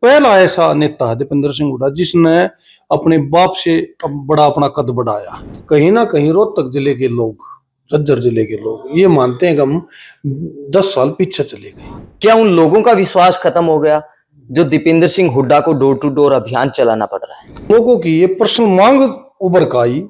पहला ऐसा नेता है दीपेंद्र सिंह हुड्डा जिसने अपने बाप से बड़ा अपना कद बढ़ाया। कहीं ना कहीं रोहतक जिले के लोग, झज्जर जिले के लोग ये मानते हैं कि हम 10 साल पीछे चले गए। क्या उन लोगों का विश्वास खत्म हो गया जो दीपेंद्र सिंह हुड्डा को डोर टू डोर अभियान चलाना पड़ रहा है? लोगों की ये पर्सनल मांग उभर का आई,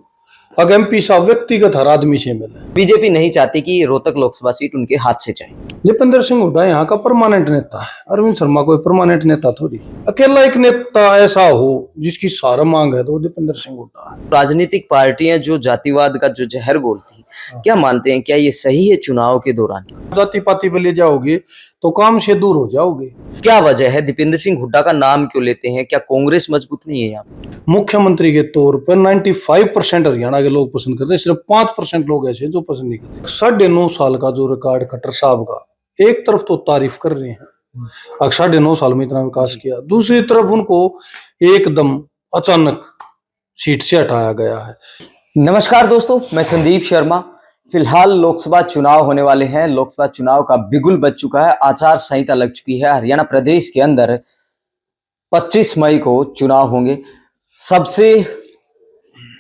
अगर एमपी साहब व्यक्तिगत हर आदमी से मिले। बीजेपी नहीं चाहती कि रोहतक लोकसभा सीट उनके हाथ से जाए। दीपेंद्र सिंह हुड्डा यहाँ का परमानेंट नेता है, अरविंद शर्मा कोई परमानेंट नेता थोड़ी। अकेला एक नेता ऐसा हो जिसकी सारा मांग है तो दीपेंद्र सिंह हुड्डा है। राजनीतिक पार्टियां जो जातिवाद का जो जहर घोलती हैं, क्या मानते हैं, क्या ये सही है? चुनाव के दौरान जाति पाति पे ले जाओगे तो काम से दूर हो जाओगे। क्या वजह है दीपेंद्र सिंह हुड्डा का नाम क्यों लेते हैं? क्या कांग्रेस मजबूत नहीं है? यहाँ मुख्यमंत्री के तौर पर 95% हरियाणा के लोग पसंद करते हैं, सिर्फ 5% लोग ऐसे जो पसंद नहीं करते। 9.5 साल का जो रिकॉर्ड खट्टर साहब का, एक तरफ तो तारीफ कर रहे हैं, अगर 9.5 साल में इतना विकास किया, दूसरी तरफ उनको एकदम अचानक सीट से हटाया गया है। नमस्कार दोस्तों, मैं संदीप शर्मा। फिलहाल लोकसभा चुनाव होने वाले हैं। लोकसभा चुनाव का बिगुल बज चुका है, आचार संहिता लग चुकी है। हरियाणा प्रदेश के अंदर 25 मई को चुनाव होंगे। सबसे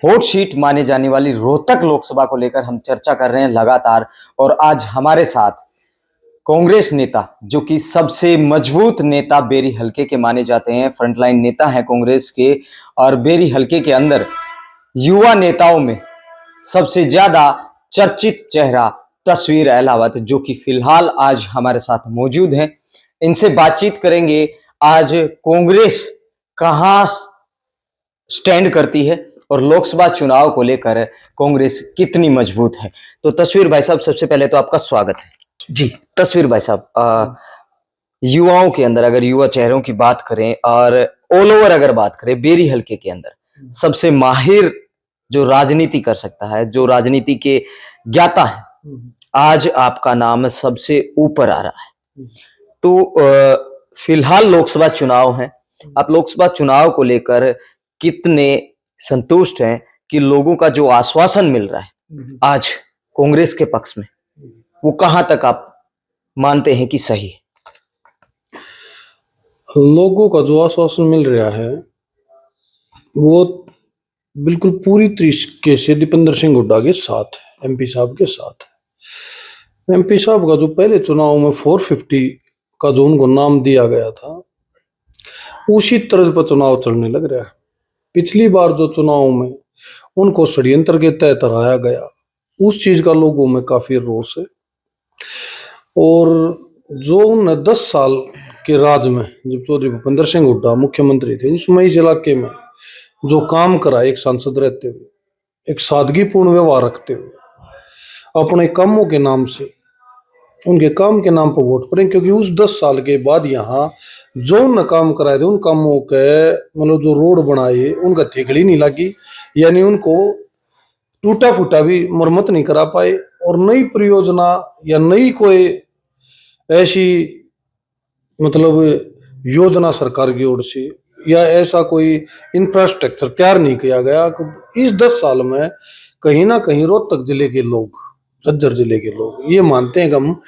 हॉट सीट माने जाने वाली रोहतक लोकसभा को लेकर हम चर्चा कर रहे हैं लगातार। और आज हमारे साथ कांग्रेस नेता, जो कि सबसे मजबूत नेता बेरी हलके के माने जाते हैं, फ्रंटलाइन नेता हैं कांग्रेस के, और बेरी हलके के अंदर युवा नेताओं में सबसे ज्यादा चर्चित चेहरा तस्वीर अहलावत, जो कि फिलहाल आज हमारे साथ मौजूद हैं। इनसे बातचीत करेंगे आज कांग्रेस कहां स्टैंड करती है और लोकसभा चुनाव को लेकर कांग्रेस कितनी मजबूत है। तो तस्वीर भाई साहब, सबसे पहले तो आपका स्वागत है जी। तस्वीर भाई साहब, युवाओं के अंदर अगर युवा चेहरों की बात करें और ऑल ओवर अगर बात करें, बेरी हलके के अंदर सबसे माहिर जो राजनीति कर सकता है, जो राजनीति के ज्ञाता है, आज आपका नाम सबसे ऊपर आ रहा है। तो फिलहाल लोकसभा चुनाव है, आप लोकसभा चुनाव को लेकर कितने संतुष्ट हैं कि लोगों का जो आश्वासन मिल रहा है आज कांग्रेस के पक्ष में, वो कहां तक आप मानते हैं कि सही है? लोगों का जो आश्वासन मिल रहा है वो बिल्कुल पूरी तरीके से दीपेंद्र सिंह हुड्डा के साथ है, एमपी साहब के साथ है। एमपी साहब का जो पहले चुनाव में 450 का जो उनको नाम दिया गया था, उसी तरह पर चुनाव चलने लग रहा है। पिछली बार जो चुनाव में उनको षड्यंत्र के तहत हराया गया, उस चीज का लोगों में काफी रोष है। और जो उन 10 साल के राज में जब चौधरी भूपेंद्र सिंह हुड्डा मुख्यमंत्री थे, उसमें इस इलाके में जो काम करा, एक सांसद रहते हुए, एक सादगीपूर्ण व्यवहार रखते हुए, अपने कामों के नाम से, उनके काम के नाम पर वोट पड़े। क्योंकि उस 10 साल के बाद यहाँ जो उन काम कराए थे, उन कामों के मतलब जो रोड बनाए, उनका ठेकड़ी नहीं लगी, यानी उनको टूटा फूटा भी मरम्मत नहीं करा पाए। और नई परियोजना या नई कोई ऐसी मतलब योजना सरकार की ओर से या ऐसा कोई इंफ्रास्ट्रक्चर तैयार नहीं किया गया। इस 10 साल में कहीं ना कहीं रोहतक जिले के लोग, झज्जर जिले के लोग ये मानते हैं कि हम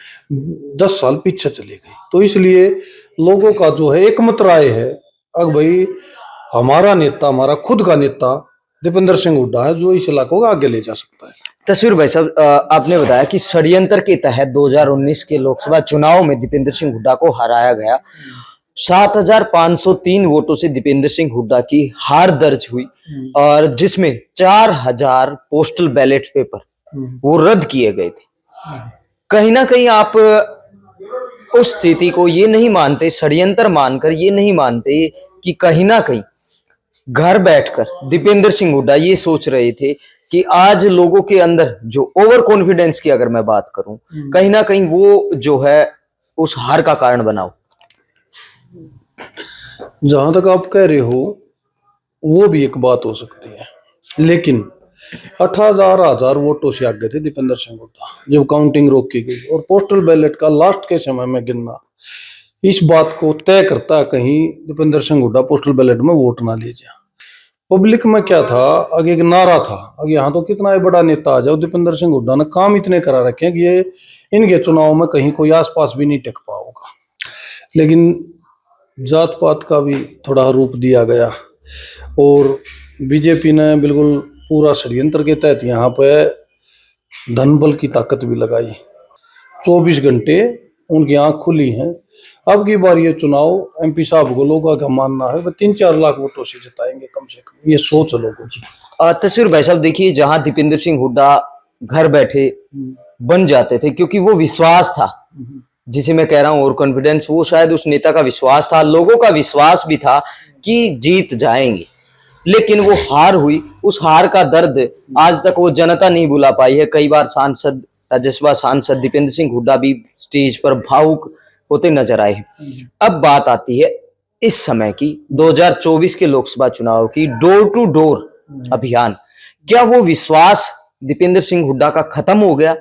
10 साल पीछे चले गए। तो इसलिए लोगों का जो है एकमत राय है, अब भाई हमारा नेता, हमारा खुद का नेता दीपेंद्र सिंह हुड्डा है जो इस इलाकों को आगे ले जा सकता है। तस्वीर भाई साहब, आपने बताया कि षड्यंत्र के तहत 2019 के लोकसभा चुनाव में दीपेंद्र सिंह हुड्डा को हराया गया। 7,503 वोटों से दीपेंद्र सिंह हुड्डा की हार दर्ज हुई, और जिसमें 4,000 पोस्टल बैलेट पेपर वो रद्द किए गए थे। कहीं ना कहीं आप उस स्थिति को ये नहीं मानते, षड्यंत्र मानकर ये नहीं मानते कि कहीं ना कहीं घर बैठकर दीपेंद्र सिंह हुड्डा ये सोच रहे थे कि आज लोगों के अंदर जो ओवर कॉन्फिडेंस की अगर मैं बात करूं, कहीं ना कहीं वो जो है उस हार का कारण बनाओ? जहां तक आप कह रहे हो वो भी एक बात हो सकती है, लेकिन 18,000 वोटों से आगे थे दीपेंद्र सिंह हुड्डा जब काउंटिंग रोकी गई। और पोस्टल बैलेट का लास्ट के समय में गिनना इस बात को तय करता है कहीं दीपेंद्र सिंह हुड्डा पोस्टल बैलेट में वोट ना ले जाए। पब्लिक में क्या था, आगे एक नारा था, आगे यहाँ तो कितना बड़ा नेता आ जाओ, दीपेंद्र सिंह हुड्डा ने काम इतने करा रखे हैं कि ये इनके चुनाव में कहीं कोई आसपास भी नहीं टिक पाओगा। लेकिन जात पात का भी थोड़ा रूप दिया गया और बीजेपी ने बिल्कुल पूरा षड्यंत्र के तहत यहाँ पे धन बल की ताकत भी लगाई। 24 घंटे उनकी आंख खुली है। अब की बार ये चुनाव एमपी साहब को लोगों का मानना है 3-4 लाख वोटों से जिताएंगे कम से कम, ये सोच लोगों की। तस्वीर भाई साहब देखिए, जहां दीपेंद्र सिंह हुड्डा घर बैठे बन जाते थे, क्योंकि वो विश्वास था जिसे मैं कह रहा हूं, और कॉन्फिडेंस, वो शायद उस नेता का विश्वास था, लोगों का विश्वास भी था कि जीत जाएंगे, लेकिन वो हार हुई। उस हार का दर्द आज तक वो जनता नहीं भुला पाई है। कई बार सांसद, राज्यसभा सांसद दीपेंद्र सिंह हुड्डा भी स्टेज पर भावुक होते नजर आए हैं। अब बात आती है इस समय की 2024 के लोकसभा चुनाव की, डोर टू डोर अभियान। क्या वो विश्वास दीपेंद्र सिंह हुड्डा का खत्म हो गया?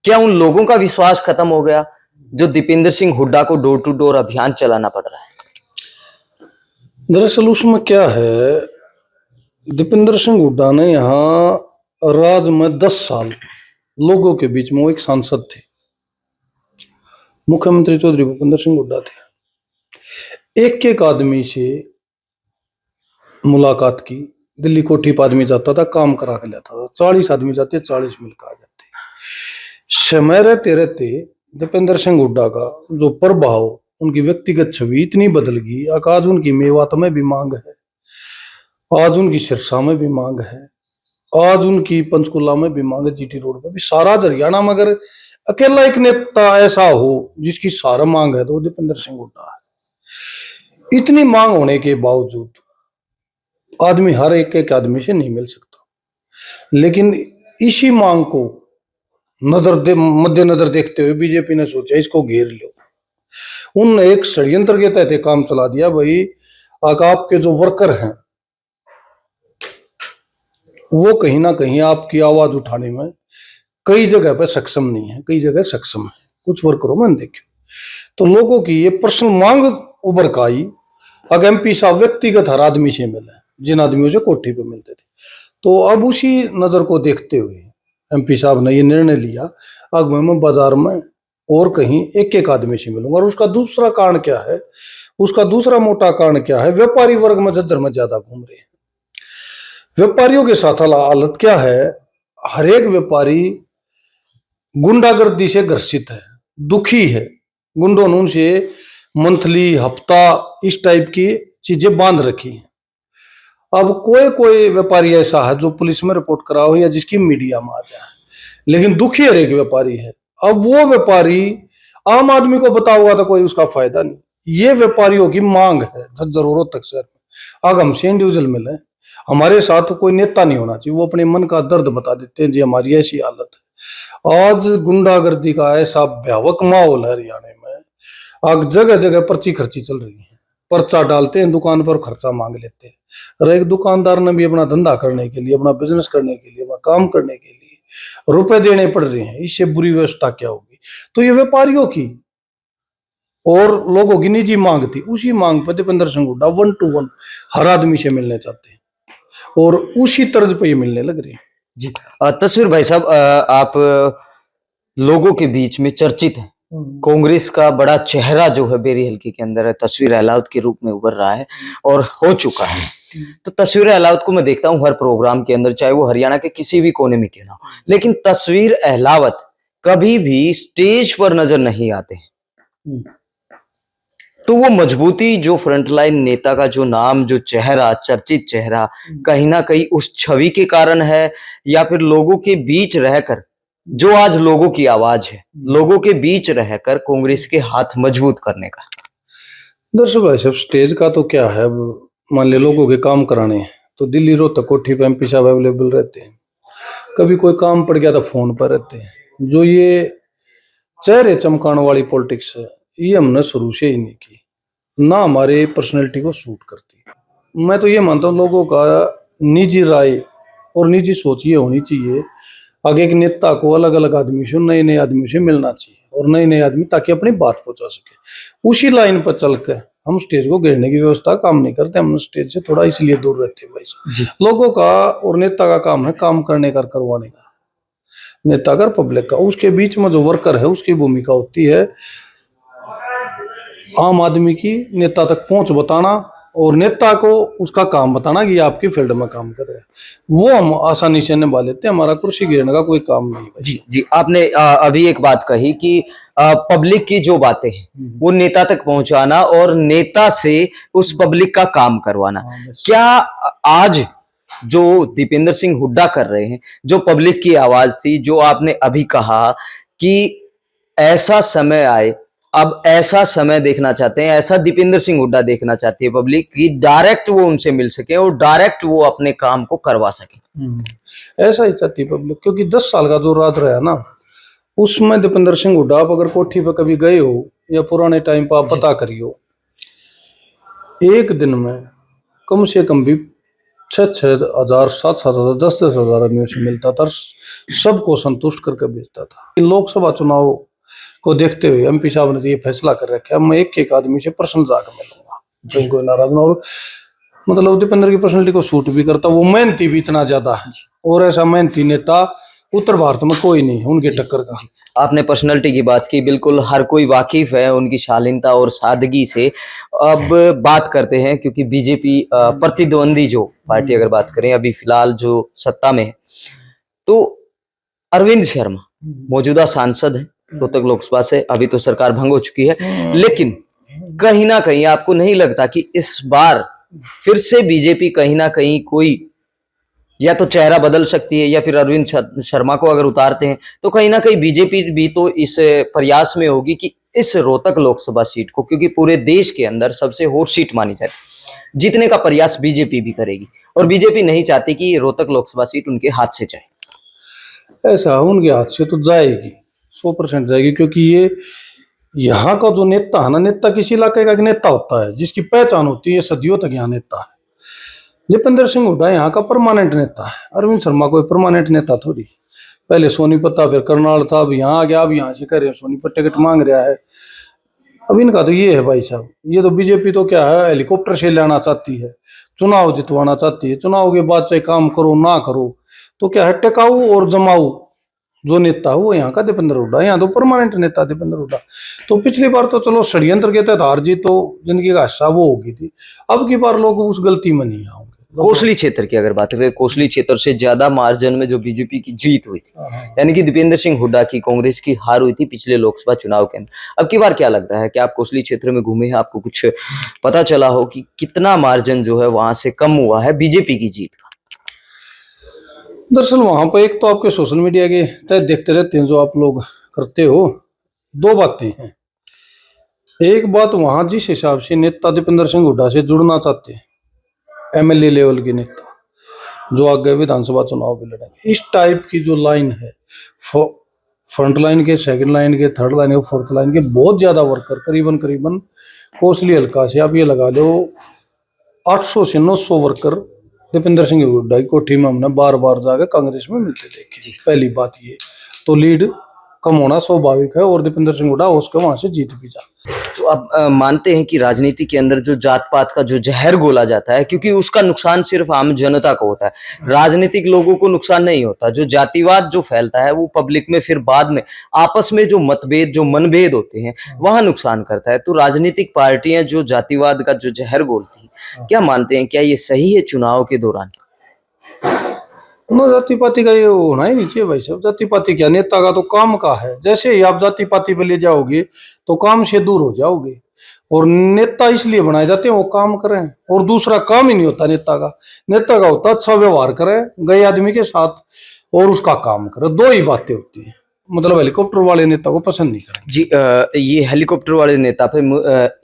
क्या उन लोगों का विश्वास खत्म हो गया जो दीपेंद्र सिंह हुड्डा को डोर टू डोर अभियान चलाना पड़ रहा है? दरअसल उसमें क्या है, दीपेंद्र सिंह हुड्डा ने यहाँ राज में 10 साल लोगों के बीच में वो एक सांसद थे। मुख्यमंत्री चौधरी भूपेंद्र सिंह हुड्डा थे। एक एक आदमी से मुलाकात की। दिल्ली कोठी पर आदमी जाता था, काम करा के लाता था। 40 आदमी जाते, 40 मिलकर आ जाते। समय रहते रहते दीपेंद्र सिंह हुड्डा का जो प्रभाव, उनकी व्यक्तिगत छवि इतनी बदल गई। आज उनकी मेवात में भी मांग है, आज उनकी सिरसा में भी मांग है, आज उनकी पंचकुला में भी मांग है, जीटी रोड पर भी। सारा हरियाणा में अगर अकेला एक नेता ऐसा हो जिसकी सारा मांग है तो वो दीपेंद्र सिंह हुड्डा है। इतनी मांग होने के बावजूद आदमी हर एक आदमी से नहीं मिल सकता, लेकिन इसी मांग को मद्देनजर देखते हुए बीजेपी ने सोचा इसको घेर लो। उनने एक षड्यंत्र के तहत काम चला दिया। भाई आपके जो वर्कर हैं वो कहीं ना कहीं आपकी आवाज उठाने में कई जगह पे सक्षम नहीं है, कई जगह सक्षम है, कुछ वर्करों में देखिए। तो लोगों की ये पर्सनल मांग उभर का आई। अगर एमपी साहब व्यक्तिगत हर आदमी से मिले, जिन आदमियों से कोठी पे मिलते थे, तो अब उसी नजर को देखते हुए एमपी साहब ने ये निर्णय लिया, अब मैं बाजार में और कहीं एक एक आदमी से मिलूंगा। और उसका दूसरा कारण क्या है, उसका दूसरा मोटा कारण क्या है, व्यापारी वर्ग में झज्जर में ज्यादा घूम रहे हैं। व्यापारियों के साथ हालत क्या है, हर एक व्यापारी गुंडागर्दी से ग्रसित है, दुखी है। गुंडों ने उनसे मंथली, हफ्ता, इस टाइप की चीजें बांध रखी हैं। अब कोई कोई व्यापारी ऐसा है जो पुलिस में रिपोर्ट करा हो या जिसकी मीडिया में आ जाए, लेकिन दुखी हर एक व्यापारी है। अब वो व्यापारी आम आदमी को बताओगा तो कोई उसका फायदा नहीं। ये व्यापारियों की मांग है झज्जर और रोहतक शहर में। अगर हमसे इंडिविजुअल मिले, हमारे साथ कोई नेता नहीं होना चाहिए, वो अपने मन का दर्द बता देते हैं जी हमारी ऐसी हालत है। आज गुंडागर्दी का ऐसा भयावह माहौल है हरियाणा में। आज जगह जगह पर्ची खर्ची चल रही है, पर्चा डालते हैं दुकान पर, खर्चा मांग लेते हैं। और एक दुकानदार ने भी अपना धंधा करने के लिए, अपना बिजनेस करने के लिए, अपना काम करने के लिए रुपए देने पड़ रहे हैं। इससे बुरी व्यवस्था क्या होगी? तो ये व्यापारियों की और लोगों की निजी मांग थी। उसी मांग पर दीपेंद्र सिंह हुड्डा 1 to 1 हर आदमी से मिलने चाहते हैं और उसी तर्ज पर ये मिलने लग रहे हैं। जी, तस्वीर भाई साहब, आप लोगों के बीच में चर्चित हैं। कांग्रेस का बड़ा चेहरा जो है बेरी हल्के के अंदर है, तस्वीर अहलावत के रूप में उभर रहा है और हो चुका है। तो तस्वीर अहलावत को मैं देखता हूँ हर प्रोग्राम के अंदर, चाहे वो हरियाणा के किसी भी कोने में क्यों ना हो, लेकिन तस्वीर अहलावत कभी भी स्टेज पर नजर नहीं आते हैं। तो वो मजबूती जो फ्रंटलाइन नेता का जो नाम, जो चेहरा, चर्चित चेहरा, कहीं ना कहीं उस छवि के कारण है, या फिर लोगों के बीच रहकर, जो आज लोगों की आवाज है, लोगों के बीच रहकर कांग्रेस के हाथ मजबूत करने का? दरअसल भाई साहब, स्टेज का तो क्या है, मान ले लोगों के काम कराने तो दिल्ली रोहतक कोठी पे एमपी साहब अवेलेबल रहते हैं। कभी कोई काम पड़ गया तो फोन पर रहते हैं। जो ये चेहरे चमकाने वाली पॉलिटिक्स है, ये हमने शुरू से ही नहीं की, ना हमारे पर्सनैलिटी को सूट करती। मैं तो ये मानता हूँ लोगों का निजी राय और निजी सोच ये होनी चाहिए। आगे एक नेता को अलग अलग आदमी से, नए नए आदमी से मिलना चाहिए, और नए नए आदमी ताकि अपनी बात पहुंचा सके। उसी लाइन पर चल के हम स्टेज को घेरने की व्यवस्था काम नहीं करते। हम स्टेज से थोड़ा इसलिए दूर रहते हैं। भाई लोगों का और नेता का काम है काम करने का, करवाने का, नेता का, पब्लिक का। उसके बीच में जो वर्कर है उसकी भूमिका होती है आम आदमी की नेता तक पहुंच बताना और नेता को उसका काम बताना कि ये आपकी फील्ड में काम कर रहे हैं, वो हम आसानी से निभा लेते हैं। हमारा कुर्सी गिरने का कोई काम नहीं है। जी जी, आपने अभी एक बात कही कि पब्लिक की जो बातें हैं वो नेता तक पहुंचाना और नेता से उस पब्लिक का काम करवाना। क्या आज जो दीपेंद्र सिंह हुड्डा कर रहे हैं, जो पब्लिक की आवाज थी, जो आपने अभी कहा कि ऐसा समय आए, अब ऐसा समय देखना चाहते हैं, ऐसा दीपेंद्र सिंह हुड्डा देखना चाहती है पब्लिक कि डायरेक्ट वो उनसे मिल सके और डायरेक्ट वो अपने काम को करवा सके। ऐसा ही चाहती पब्लिक, क्योंकि 10 साल का जो राज रहा है ना, उसमें दीपेंद्र सिंह हुड्डा आप अगर कोठी पे कभी गए हो या पुराने टाइम पर आप पता करियो, एक दिन में कम से कम भी 6,000 7,000 10,000 आदमियों से मिलता था, सबको संतुष्ट करके भेजता था। लोकसभा चुनाव को देखते हुए एमपी साहब ने ये फैसला कर रखा है, मैं एक एक आदमी से पर्सनल जाकर मिलूंगा, कहीं कोई नाराज ना हो। मतलब दीपेंद्र की पर्सनैलिटी को सूट भी करता, वो मेहनती भी इतना ज्यादा है और ऐसा मेहनती नेता उत्तर भारत में कोई नहीं है उनके टक्कर का। आपने पर्सनैलिटी की बात की, बिल्कुल हर कोई वाकिफ है उनकी शालीनता और सादगी से। अब बात करते हैं, क्योंकि बीजेपी प्रतिद्वंदी जो पार्टी अगर बात करें अभी फिलहाल जो सत्ता में है, तो अरविंद शर्मा मौजूदा सांसद है रोहतक लोकसभा से। अभी तो सरकार भंग हो चुकी है, लेकिन कहीं ना कहीं आपको नहीं लगता कि इस बार फिर से बीजेपी कहीं ना कहीं कोई या तो चेहरा बदल सकती है, या फिर अरविंद शर्मा को अगर उतारते हैं तो कहीं ना कहीं बीजेपी भी तो इस प्रयास में होगी कि इस रोहतक लोकसभा सीट को, क्योंकि पूरे देश के अंदर सबसे हॉट सीट मानी जाती है, जीतने का प्रयास बीजेपी भी करेगी और बीजेपी नहीं चाहती कि रोहतक लोकसभा सीट उनके हाथ से जाए। ऐसा उनके हाथ से तो जाएगी, 100% जाएगी, क्योंकि ये यहाँ का जो नेता है ना, नेता किसी इलाके का एक नेता होता है जिसकी पहचान होती है, सदियों तक यहाँ नेता है। दीपेंद्र सिंह हुड्डा यहाँ का परमानेंट नेता है, अरविंद शर्मा कोई परमानेंट नेता थोड़ी। पहले सोनीपत था, फिर करनाल था, अब यहाँ आ गया, अब यहाँ से कह रहे हैं सोनीपत टिकट मांग रहा है। अब इनका तो ये है भाई साहब, ये तो बीजेपी तो क्या है, हेलीकॉप्टर से लाना चाहती है, चुनाव जितवाना चाहती है, चुनाव के बाद चाहे काम करो ना करो, तो क्या है, टिकाऊ और जमाऊ जो नेता है वो यहाँ का दीपेंद्र हुड्डा, यहाँ तो परमानेंट नेता दीपेंद्र हुड्डा। तो पिछली बार तो चलो षड्यंत्र के तहत हार जीत तो जिंदगी का हिस्सा वो होगी थी, अब की बार लोग उस गलती में नहीं आएंगे। कोसली क्षेत्र की अगर बात करें, कोसली क्षेत्र से ज्यादा मार्जिन में जो बीजेपी की जीत हुई थी, यानी कि दीपेंद्र सिंह हुड्डा की कांग्रेस की हार हुई थी पिछले लोकसभा चुनाव के अंदर। अब की बार क्या लगता है कि आप कोसली क्षेत्र में घूमे हैं, आपको कुछ पता चला हो कि कितना मार्जिन जो है वहां से कम हुआ है बीजेपी की जीत का? दरअसल वहां पर एक तो आपके सोशल मीडिया के तहत देखते रहते हैं जो आप लोग करते हो, दो बातें हैं। एक बात, वहां जिस हिसाब से नेता दीपेंद्र सिंह हुड्डा से जुड़ना चाहते हैं, एमएलए लेवल के नेता जो आगे विधानसभा चुनाव भी लड़ेंगे, इस टाइप की जो लाइन है, फ्रंट लाइन के, सेकंड लाइन के, थर्ड लाइन के, फोर्थ लाइन के बहुत ज्यादा वर्कर, करीबन कोसली हल्का से आप ये लगा लो 800 से 900 वर्कर दीपेंद्र सिंह हुड्डा की कोठी में हमने बार बार जाकर कांग्रेस में मिलते देखे। पहली बात ये तो लीड कम होना स्वाभाविक है और दीपेंद्र सिंह हुड्डा उसके वहां से जीत भी जा। तो आप मानते हैं कि राजनीति के अंदर जो जात पात का जो जहर घोला जाता है, क्योंकि उसका नुकसान सिर्फ आम जनता को होता है, राजनीतिक लोगों को नुकसान नहीं होता। जो जातिवाद जो फैलता है वो पब्लिक में फिर बाद में आपस में जो मतभेद जो मनभेद होते हैं वहां नुकसान करता है। तो राजनीतिक पार्टियां जो जातिवाद का जो जहर घोलती हैं, क्या मानते हैं, क्या ये सही है चुनाव के दौरान? ना, जाति पाति का ये होना ही नहीं चाहिए भाई साहब। जाति पाति क्या, नेता का तो काम का है। जैसे ही आप जाति पाति पे ले जाओगे तो काम से दूर हो जाओगे, और नेता इसलिए बनाए जाते हैं वो काम करें, और दूसरा काम ही नहीं होता नेता का। नेता का होता अच्छा व्यवहार करे गए आदमी के साथ और उसका काम करे, दो ही बातें होती है। मतलब हेलीकॉप्टर वाले नेता को पसंद नहीं करेंगे जी। ये हेलीकॉप्टर वाले नेता पे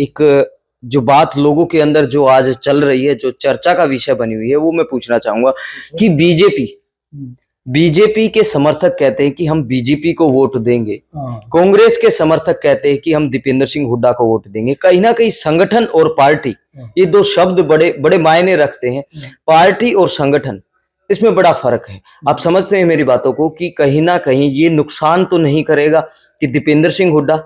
एक जो बात लोगों के अंदर जो आज चल रही है, जो चर्चा का विषय बनी हुई है, वो मैं पूछना चाहूंगा कि बीजेपी के समर्थक कहते हैं कि हम बीजेपी को वोट देंगे, कांग्रेस के समर्थक कहते हैं कि हम दीपेंद्र सिंह हुड्डा को वोट देंगे। कहीं ना कहीं संगठन और पार्टी, ये दो शब्द बड़े बड़े मायने रखते हैं। पार्टी और संगठन, इसमें बड़ा फर्क है। आप समझते हैं मेरी बातों को कि कहीं ना कहीं ये नुकसान तो नहीं करेगा कि दीपेंद्र सिंह हुड्डा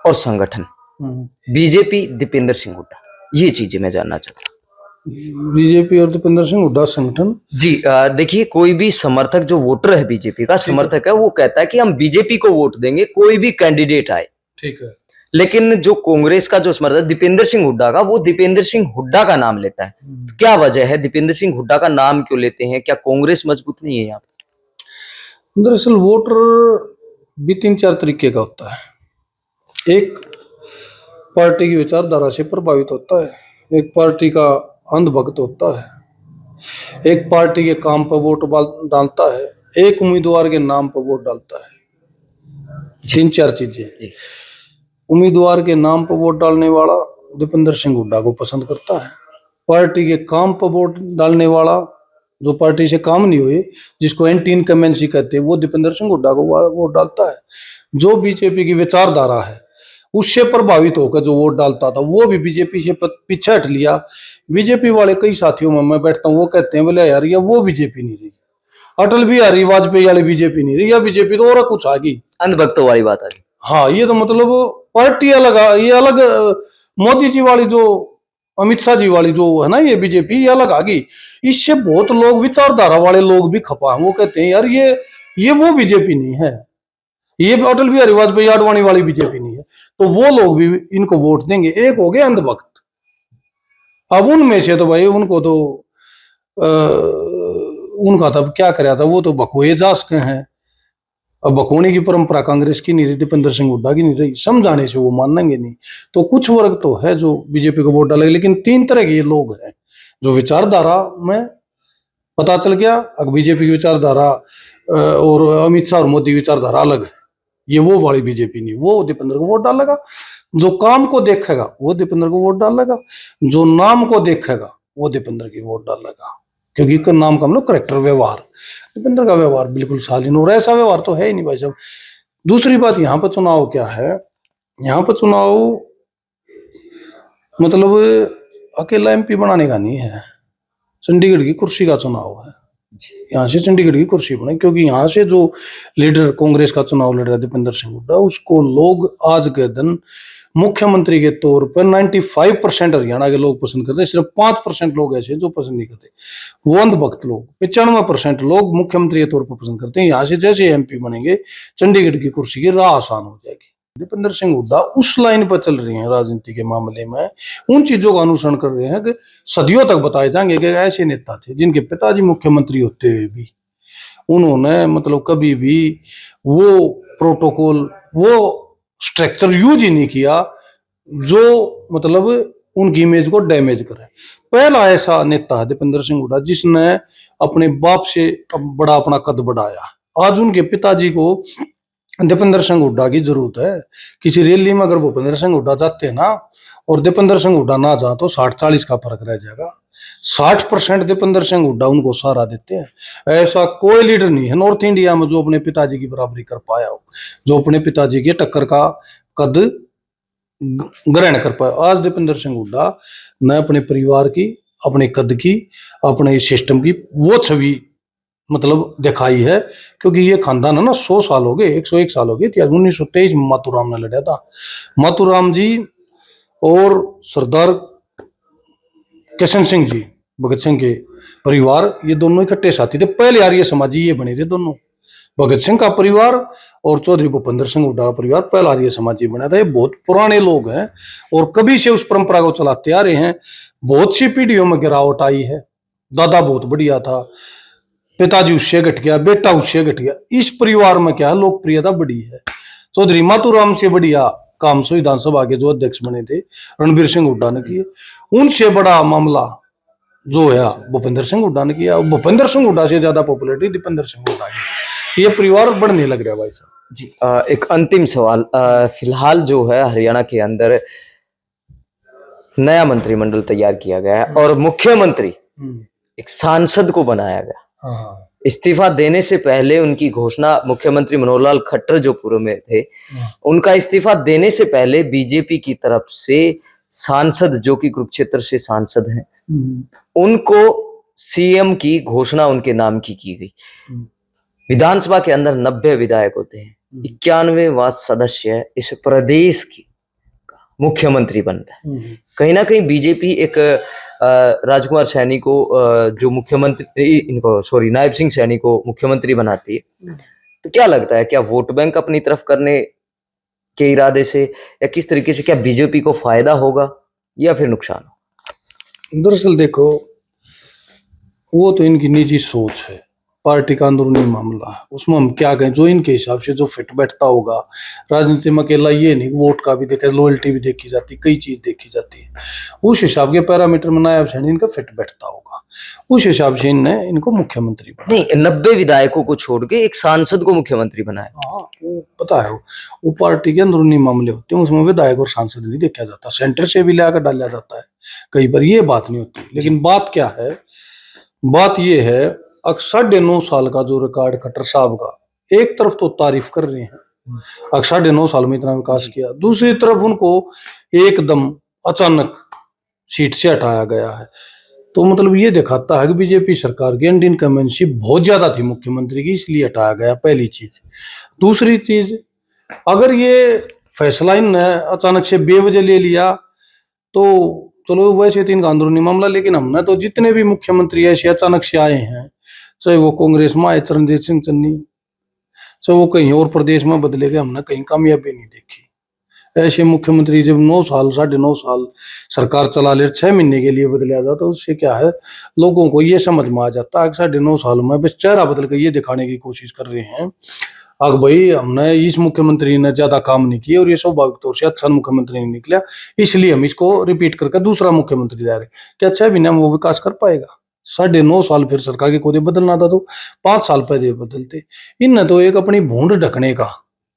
और संगठन, बीजेपी दीपेंद्र सिंह हुड्डा, ये चीजें मैं जानना चाहता हूँ। बीजेपी और दीपेंद्र सिंह हुड्डा संगठन जी। देखिए, कोई भी समर्थक जो वोटर है, बीजेपी का समर्थक है, वो कहता है कि हम बीजेपी को वोट देंगे, कोई भी कैंडिडेट आए। ठीक है। लेकिन जो कांग्रेस का जो समर्थक दीपेंद्र सिंह हुड्डा का, वो दीपेंद्र सिंह हुड्डा का नाम लेता है। तो क्या वजह है, दीपेंद्र सिंह हुड्डा का नाम क्यों लेते हैं? क्या कांग्रेस मजबूत नहीं है यहाँ पे? दरअसल वोटर भी तीन चार तरीके का होता है। एक पार्टी की विचारधारा से प्रभावित होता है, एक पार्टी का अंधभक्त होता है, एक पार्टी के काम पर वोट डालता है, एक उम्मीदवार के नाम पर वोट डालता है। तीन चार चीजें। उम्मीदवार के नाम पर वोट डालने वाला दीपेंद्र सिंह हुड्डा को पसंद करता है। पार्टी के काम पर वोट डालने वाला, जो पार्टी से काम नहीं हुए, जिसको एंटी इनकमेंसी कहते हैं, वो दीपेंद्र सिंह हुड्डा को वोट डालता है। जो बीजेपी की विचारधारा है उससे प्रभावित होकर जो वोट डालता था, वो भी बीजेपी से पीछे हट लिया। बीजेपी वाले कई साथियों में मैं बैठता हूँ, वो कहते हैं बोले यार ये वो बीजेपी नहीं रही, अटल बिहारी वाजपेयी वाली बीजेपी नहीं रही, या बीजेपी तो और कुछ आ गई। अंधभक्तों वाली बात आ गई। हाँ, ये तो मतलब पार्टी अलग, ये अलग। मोदी जी वाली जो, अमित शाह जी वाली जो है ना, ये बीजेपी, ये अलग आ गई। इससे बहुत लोग, विचारधारा वाले लोग भी खपा हैं। वो कहते हैं यार ये वो बीजेपी नहीं है, ये अटल बिहारी वाजपेयी आडवाणी वाली बीजेपी नहीं है। तो वो लोग भी इनको वोट देंगे। एक हो गए अंधभक्त। अब उनमें से तो भाई उनको तो उनका तब क्या कराया था, वो तो बकोए जास के हैं। अब बकोने की परंपरा कांग्रेस की नहीं रही, दीपेंद्र सिंह हुड्डा की नहीं रही, समझाने से वो मानेंगे नहीं। तो कुछ वर्ग तो है जो बीजेपी को वोट डालेंगे, लेकिन तीन तरह के ये लोग हैं जो विचारधारा में पता चल गया। अब बीजेपी की विचारधारा और अमित शाह और मोदी विचारधारा अलग है, ये वो वाली बीजेपी नहीं। वो दीपेंद्र को वोट डालेगा। जो काम को देखेगा वो दीपेंद्र को वोट डालेगा, जो नाम को देखेगा वो दीपेंद्र की वोट डालेगा। क्योंकि नाम का हम लोग करेक्टर, व्यवहार, दीपेंद्र का व्यवहार बिल्कुल शालीन, और ऐसा व्यवहार तो है ही नहीं भाई साहब। दूसरी बात, यहाँ पर चुनाव क्या है, यहाँ पर चुनाव मतलब अकेला एमपी बनाने का नहीं है, चंडीगढ़ की कुर्सी का चुनाव है। यहाँ से चंडीगढ़ की कुर्सी बने, क्योंकि यहाँ से जो लीडर कांग्रेस का चुनाव लड़ रहा है दीपेंद्र सिंह हुड्डा, उसको लोग आज के दिन मुख्यमंत्री के तौर पर 95% हरियाणा के लोग पसंद करते हैं। सिर्फ 5% लोग ऐसे जो पसंद नहीं करते, वो अंधभक्त लोग। 95% लोग मुख्यमंत्री के तौर पर पसंद करते हैं। यहाँ से जैसे एमपी बनेंगे, चंडीगढ़ की कुर्सी की राह आसान हो जाएगी। दीपेंद्र सिंह हुड्डा उस लाइन पर चल रहे हैं राजनीति के मामले में, उन चीजों का अनुसरण कर रहे हैं कि सदियों तक बताए जाएंगे कि ऐसे नेता थे जिनके पिताजी मुख्यमंत्री होते हुए भी उन्होंने मतलब कभी भी वो प्रोटोकॉल, वो स्ट्रक्चर यूज ही नहीं किया जो मतलब उनकी इमेज को डैमेज करे। पहला ऐसा नेता है दीपेंद्र सिंह हुड्डा जिसने अपने बाप से बड़ा अपना कद बढ़ाया। आज उनके पिताजी को दीपेंद्र सिंह हुड्डा की जरूरत है। किसी रैली में अगर भूपेंद्र सिंह हुड्डा जाते हैं ना और दीपेंद्र सिंह हुड्डा ना जा, तो 60-40 का फर्क रह जाएगा। 60% दीपेंद्र सिंह हुड्डा उनको सहारा देते हैं। ऐसा कोई लीडर नहीं है नॉर्थ इंडिया में जो अपने पिताजी की बराबरी कर पाया हो, जो अपने पिताजी के टक्कर का कद ग्रहण कर पाया। आज दीपेंद्र सिंह हुड्डा न अपने परिवार की, अपने कद की, अपने सिस्टम की वो छवि मतलब दिखाई है। क्योंकि ये खानदान है ना, 100 साल हो गए, 101 साल हो गए। 1923 में माथुराम ने लड़ा था। माथुराम जी और सरदार किशन सिंह जी, भगत सिंह के परिवार, ये दोनों इकट्ठे साथी थे। पहले आर्य समाजी ये बने थे दोनों, भगत सिंह का परिवार और चौधरी भूपेंद्र सिंह हुड्डा का परिवार पहला आर्य समाजी बना था। ये बहुत पुराने लोग हैं और कभी से उस परंपरा को चलाते आ रहे हैं। बहुत सी पीढ़ियों में गिरावट आई है। दादा बहुत बढ़िया था, पिताजी उससे घट गया, बेटा उससे घट गया। इस परिवार में क्या लोकप्रियता बढ़ी है। चौधरी माथुराम से बढ़िया काम सो विधानसभा के जो अध्यक्ष बने थे रणबीर सिंह हुड्डा ने किए। उनसे बड़ा मामला जो है भूपेंद्र सिंह हुड्डा ने किया। भूपेंद्र सिंह हुड्डा से ज्यादा पॉपुलरिटी दीपेंद्र सिंह हुड्डा की। ये परिवार बढ़ने लग रहा है भाई साहब जी। एक अंतिम सवाल, फिलहाल जो है हरियाणा के अंदर नया मंत्रिमंडल तैयार किया गया है और मुख्यमंत्री एक सांसद को बनाया गया। इस्तीफा देने से पहले उनकी घोषणा, मुख्यमंत्री मनोहर लाल खट्टर जो पूर्व में थे, उनका इस्तीफा देने से पहले बीजेपी की तरफ से सांसद जो कि कुरुक्षेत्र से सांसद हैं, उनको सीएम की घोषणा उनके नाम की गई। विधानसभा के अंदर 90 विधायक होते हैं, 91वां सदस्य इस प्रदेश की मुख्यमंत्री बनता है। कहीं ना कहीं बीजेपी एक राजकुमार सैनी को जो मुख्यमंत्री, नायब सिंह सैनी को मुख्यमंत्री बनाती है, तो क्या लगता है, क्या वोट बैंक अपनी तरफ करने के इरादे से, या किस तरीके से? क्या बीजेपी को फायदा होगा या फिर नुकसान? दरअसल देखो, वो तो इनकी निजी सोच है, पार्टी का अंदरूनी मामला है, उसमें हम क्या कहें, जो इनके हिसाब से जो फिट बैठता होगा। राजनीति में अकेला ये नहीं, वोट का भी देखा, लॉयल्टी भी देखी जाती, कई चीज देखी जाती है। उस हिसाब के पैरामीटर में नायब सैनी इनका फिट बैठता होगा, उस हिसाब से इनने इनको मुख्यमंत्री बनाया। नहीं, 90 विधायकों को छोड़ के एक सांसद को मुख्यमंत्री बनाया। हाँ, वो पता है, वो पार्टी के अंदरूनी मामले होते हैं, उसमें विधायक और सांसद नहीं देखा जाता, सेंटर से भी लाकर डाला जाता है कई बार, ये बात नहीं होती। लेकिन बात क्या है, बात ये है, 9.5 साल का जो रिकॉर्ड खट्टर साहब का, एक तरफ तो तारीफ कर रहे हैं, 9.5 साल में इतना विकास किया, दूसरी तरफ उनको एकदम अचानक सीट से हटाया गया है। तो मतलब ये दिखाता है कि बीजेपी सरकार की एंटी इनकम्बेंसी बहुत ज्यादा थी मुख्यमंत्री की, इसलिए हटाया गया, पहली चीज। दूसरी चीज, अगर ये फैसला इनने अचानक से बेवजह ले लिया तो चलो वैसे तो इनका अंदरूनी मामला, लेकिन हमने तो जितने भी मुख्यमंत्री ऐसे अचानक से आए हैं, चाहे वो कांग्रेस में आए चरणजीत सिंह चन्नी, चाहे वो कहीं और प्रदेश में बदले गए, हमने कहीं कामयाबी नहीं देखी। ऐसे मुख्यमंत्री जब 9 साल 9.5 साल सरकार चला ले, 6 महीने के लिए बदला जाता, तो उससे क्या है, लोगों को ये समझ में आ जाता है कि 9.5 साल में बस चेहरा बदल कर ये दिखाने की कोशिश कर रहे हैं अब भाई हमने इस मुख्यमंत्री ने ज्यादा काम नहीं किया और ये स्वाभाविक तौर से अच्छा मुख्यमंत्री नहीं निकला, इसलिए हम इसको रिपीट करके दूसरा मुख्यमंत्री ला रहे। क्या 6 महीने में वो विकास कर पाएगा? 9.5 साल फिर सरकार के कोदे बदलना था तो 5 साल पहले बदलते। इनने तो एक अपनी भूंड ढकने का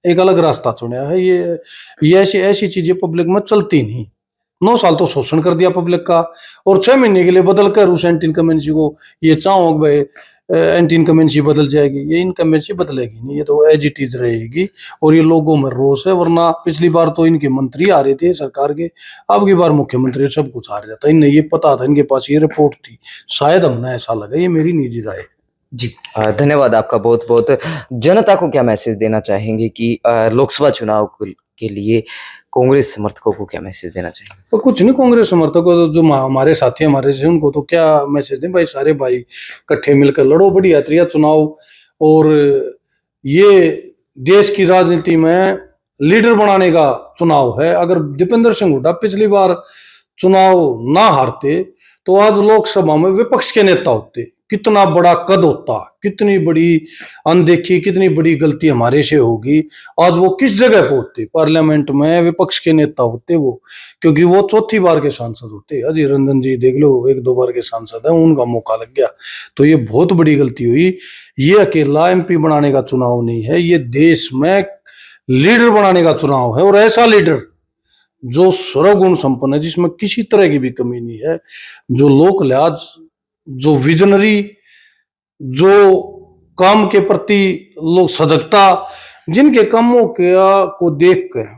एक अलग रास्ता चुना है। ये ऐसी चीजें पब्लिक में चलती नहीं। 9 साल तो शोषण कर दिया पब्लिक का, और 6 महीने के लिए बदल कर उस एंटी इनकम्बेंसी को ये चाहो भाई एंटी इनकम्बेंसी बदल जाएगी, ये इनकम्बेंसी बदलेगी नहीं, ये तो एज इट इज रहेगी। और ये लोगों में रोष है, वरना पिछली बार तो इनके मंत्री आ रहे थे सरकार के, अब की बार मुख्यमंत्री सब कुछ आ रहा था। इन्हें ये पता था, इनके पास ये रिपोर्ट थी, शायद हमने ऐसा लगा, ये मेरी निजी राय है। जी धन्यवाद आपका बहुत बहुत। जनता को क्या मैसेज देना चाहेंगे कि लोकसभा चुनाव के लिए कांग्रेस समर्थकों को क्या मैसेज देना चाहिए? तो कुछ नहीं, कांग्रेस समर्थकों को जो हमारे साथी हमारे से, उनको तो क्या मैसेज दें भाई, सारे भाई इकट्ठे मिलकर लड़ो बढ़िया तरीका चुनाव। और ये देश की राजनीति में लीडर बनाने का चुनाव है। अगर दीपेंद्र सिंह हुड्डा पिछली बार चुनाव ना हारते तो आज लोकसभा में विपक्ष के नेता होते, कितना बड़ा कद होता, कितनी बड़ी अनदेखी, कितनी बड़ी गलती हमारे से होगी, आज वो किस जगह पे होते, पार्लियामेंट में विपक्ष के नेता होते वो, क्योंकि वो 4थी बार के सांसद होते। अजय रंजन जी देख लो, 1-2 बार के सांसद है, उनका मौका लग गया, तो ये बहुत बड़ी गलती हुई। ये अकेला एमपी बनाने का चुनाव नहीं है, ये देश में लीडर बनाने का चुनाव है, और ऐसा लीडर जो सर्वगुण संपन्न है, जिसमें किसी तरह की भी कमी नहीं है, जो लोक लिहाज, जो विजनरी, जो काम के प्रति लोग सजगता, जिनके कामों को देख कर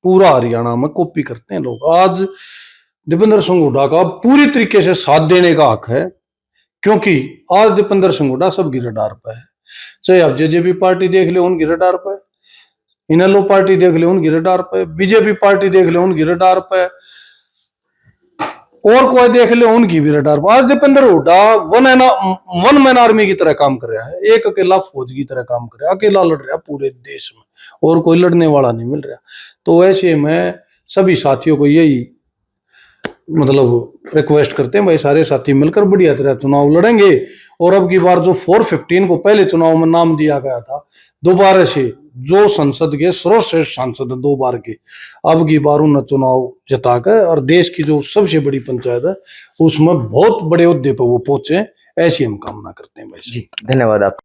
पूरा हरियाणा में कॉपी करते हैं लोग। आज दीपेंद्र सिंह हुड्डा का पूरी तरीके से साथ देने का हक है, क्योंकि आज दीपेंद्र सिंह हुड्डा सबकी रडार पर है। चाहे आप जेजेपी पार्टी देख ले, उनकी रडार पर, इनेलो पार्टी देख ले, उनकी रडार पे, बीजेपी पार्टी देख ले, उनकी रडार पे, और कोई देख ले, उनकी भी रडार पे। आज Deepender Hooda one man army की तरह काम कर रहा है, एक अकेला फौज की तरह काम कर रहा है, अकेला लड़ रहा है पूरे देश में, और कोई लड़ने वाला नहीं मिल रहा। तो ऐसे में सभी साथियों को यही मतलब रिक्वेस्ट करते हैं भाई, सारे साथी मिलकर बढ़िया तरह चुनाव लड़ेंगे। और अब की बार जो 415 को पहले चुनाव में नाम दिया गया था, दोबारा से जो संसद के सर्वश्रेष्ठ सांसद 2 बार के, अब की बार उन्हें चुनाव जिताकर और देश की जो सबसे बड़ी पंचायत है उसमें बहुत बड़े ओहदे पर वो पहुंचे, ऐसी हम कामना करते हैं भाई। जी धन्यवाद आप।